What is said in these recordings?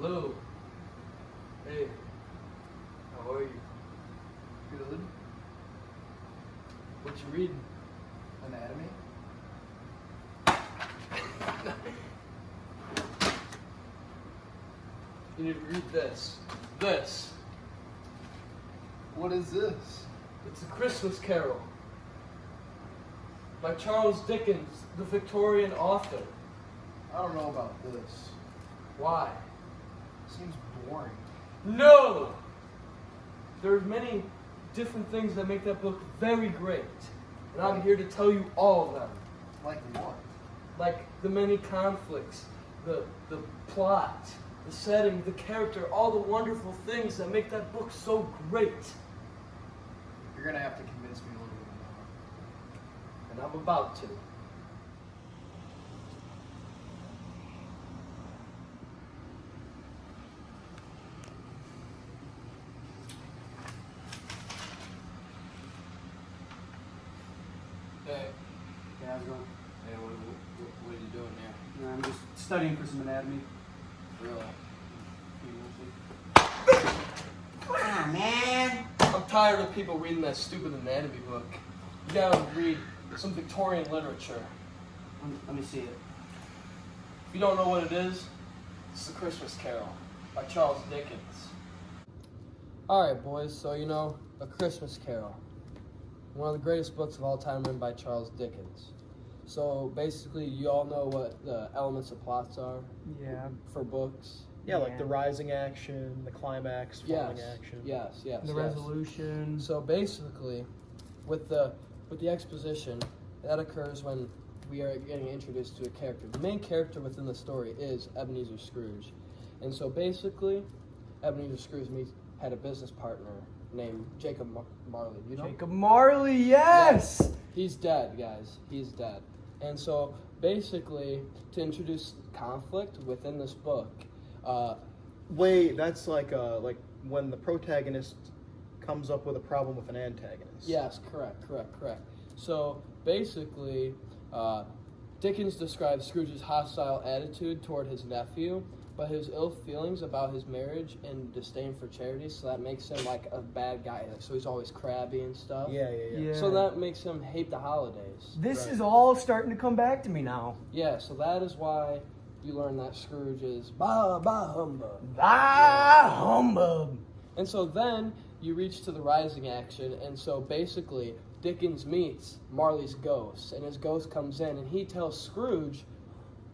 Hello. Hey. How are you? Good. What you reading? Anatomy? You need to read this. This. What is this? It's A Christmas Carol by Charles Dickens, the Victorian author. I don't know about this. Why? Seems boring. No! There's many different things that make that book very great. And I'm here to tell you all of them. Like what? Like the many conflicts, the plot, the setting, the character, all the wonderful things that make that book so great. You're gonna have to convince me a little bit more. And I'm about to. Hey. Yeah, how's it going? Hey, what are you doing there? No, I'm just studying for some anatomy. Really? Ah, man. I'm tired of people reading that stupid anatomy book. You gotta read some Victorian literature. Let me see it. If you don't know what it is, it's A Christmas Carol by Charles Dickens. Alright, boys, so you know A Christmas Carol. One of the greatest books of all time written by Charles Dickens. So basically, you all know what the elements of plots are Yeah. for books. Yeah, like the rising action, the climax, falling action. Yes. The resolution. So basically, with the exposition, that occurs when we are getting introduced to a character. The main character within the story is Ebenezer Scrooge. And so basically, Ebenezer Scrooge had a business partner named Jacob Marley. You know? Jacob Marley, yes! He's dead, guys. He's dead. And so basically, to introduce conflict within this book, Wait, that's like when the protagonist comes up with a problem with an antagonist. yes, correct. So basically, Dickens describes Scrooge's hostile attitude toward his nephew, but his ill feelings about his marriage and disdain for charity, so that makes him like a bad guy. So he's always crabby and stuff. Yeah. So that makes him hate the holidays. This Right. is all starting to come back to me now. Yeah, so that is why you learn that Scrooge is bah humbug. Humbug! And so then you reach to the rising action, and so basically Dickens meets Marley's ghost, and his ghost comes in, and he tells Scrooge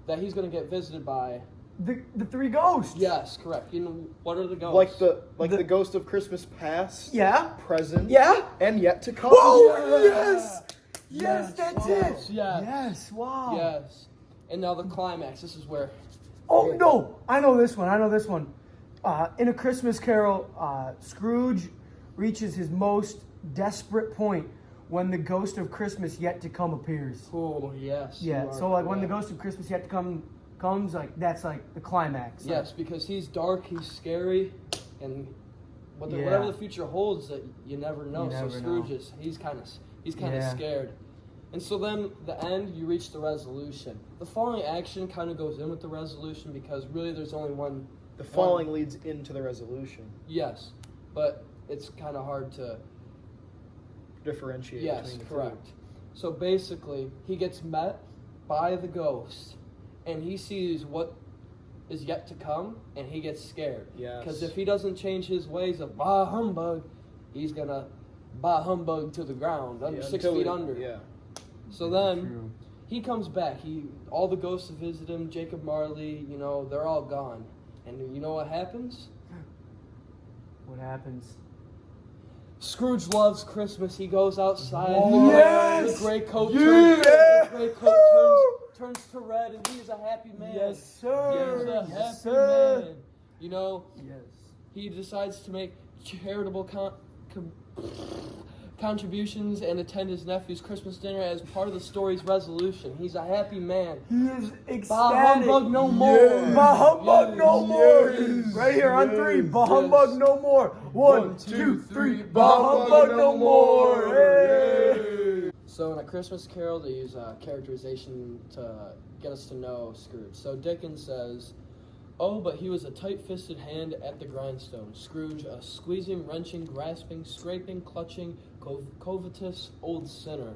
that he's going to get visited by. The three ghosts. Yes, correct. You know, what are the ghosts? Like the ghost of Christmas past, Yeah. present, Yeah. and yet to come. Oh, yes! Yes, that's Wow. it! Yes. Yes, wow. Yes. And now the climax. This is where. Oh, no! I know this one. In A Christmas Carol, Scrooge reaches his most desperate point when the ghost of Christmas yet to come appears. Oh, yes. Yeah, you are so like when the correct. ghost of Christmas yet to come comes, like that's like the climax. Yes, because he's dark, he's scary, and Yeah. whatever the future holds, that you never know. You never so Scrooge know. he's kind of Yeah. scared. And so then the end, you reach the resolution. The falling action kind of goes in with the resolution because really there's only one. The falling leads into the resolution. Yes, but it's kind of hard to. Differentiate Yes, between the correct. So basically, he gets met by the ghost, and he sees what is yet to come, and he gets scared. Yes. Because if he doesn't change his ways of bah humbug, he's gonna bah humbug to the ground, two. under Yeah, 6 until feet it- under. Yeah. So then True. he comes back. All the ghosts that visit him, Jacob Marley, they're all gone. And you know what happens? What happens? Scrooge loves Christmas. He goes outside. Whoa. Yes! The gray coat Yeah! the gray coat turns to red, and he is a happy man. Yes, sir. He is a happy Yes, sir. man. You know, Yes. he decides to make charitable contributions and attend his nephew's Christmas dinner as part of the story's resolution. He's a happy man. He is ecstatic. Bah humbug no more. Yes. Bah humbug no Yes. more. Yes. Right here on three. Bah Yes. humbug no more. One, two, three. Bah humbug no more. Hey. So in A Christmas Carol, they use characterization to get us to know Scrooge. So Dickens says, Oh, but he was a tight-fisted hand at the grindstone. Scrooge, a squeezing, wrenching, grasping, scraping, clutching, covetous old sinner.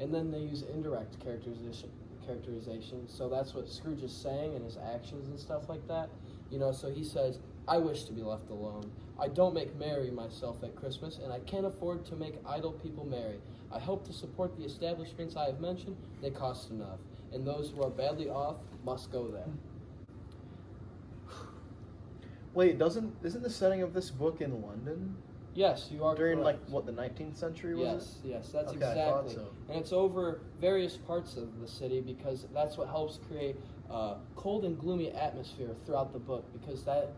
And then they use indirect characterization. So that's what Scrooge is saying in his actions and stuff like that. You know, so he says, I wish to be left alone. I don't make merry myself at Christmas, and I can't afford to make idle people merry. I hope to support the establishments I have mentioned. They cost enough. And those who are badly off must go there. Wait, isn't the setting of this book in London? Yes, you are During correct. the 19th century, was it? Yes, that's Okay, I exactly. thought so. And it's over various parts of the city because that's what helps create a cold and gloomy atmosphere throughout the book because the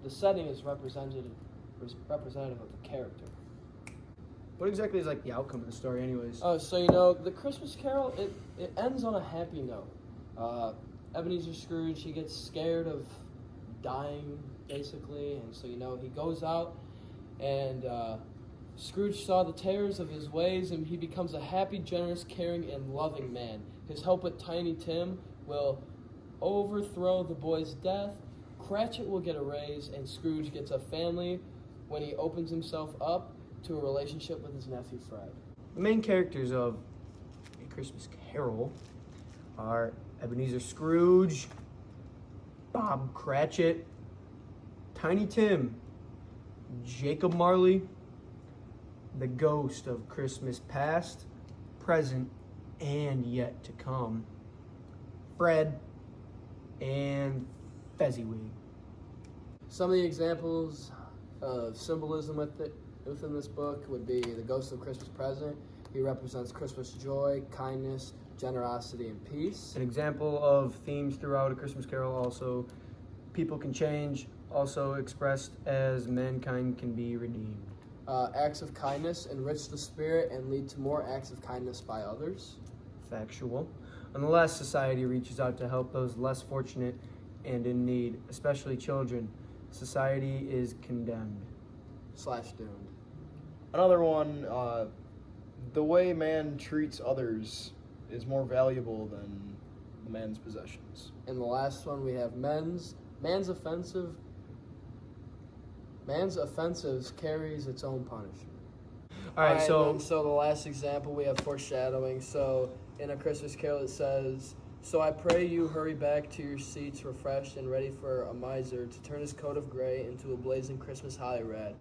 setting is representative of the character. What exactly is like the outcome of the story, anyways? So you know, the Christmas Carol, it ends on a happy note. Ebenezer Scrooge, he gets scared of dying, basically, and so you know, he goes out and Scrooge saw the terrors of his ways, and he becomes a happy, generous, caring, and loving man. His help with Tiny Tim will overthrow the boy's death, Cratchit will get a raise, and Scrooge gets a family when he opens himself up to a relationship with his nephew Fred. The main characters of A Christmas Carol are Ebenezer Scrooge, Bob Cratchit, Tiny Tim, Jacob Marley, the ghost of Christmas past, present, and yet to come, Fred, and Fezziwig. Some of the examples of symbolism within this book would be the ghost of Christmas present. He represents Christmas joy, kindness, generosity, and peace. An example of themes throughout A Christmas Carol also, people can change, also expressed as mankind can be redeemed. Acts of kindness enrich the spirit and lead to more acts of kindness by others. Factual. Unless society reaches out to help those less fortunate and in need, especially children, society is condemned. / doomed. Another one, the way man treats others is more valuable than the man's possessions. And the last one we have man's offensives carries its own punishment. All right, so the last example we have foreshadowing. So in A Christmas Carol it says, "So I pray you hurry back to your seats refreshed and ready for a miser to turn his coat of gray into a blazing Christmas holly red."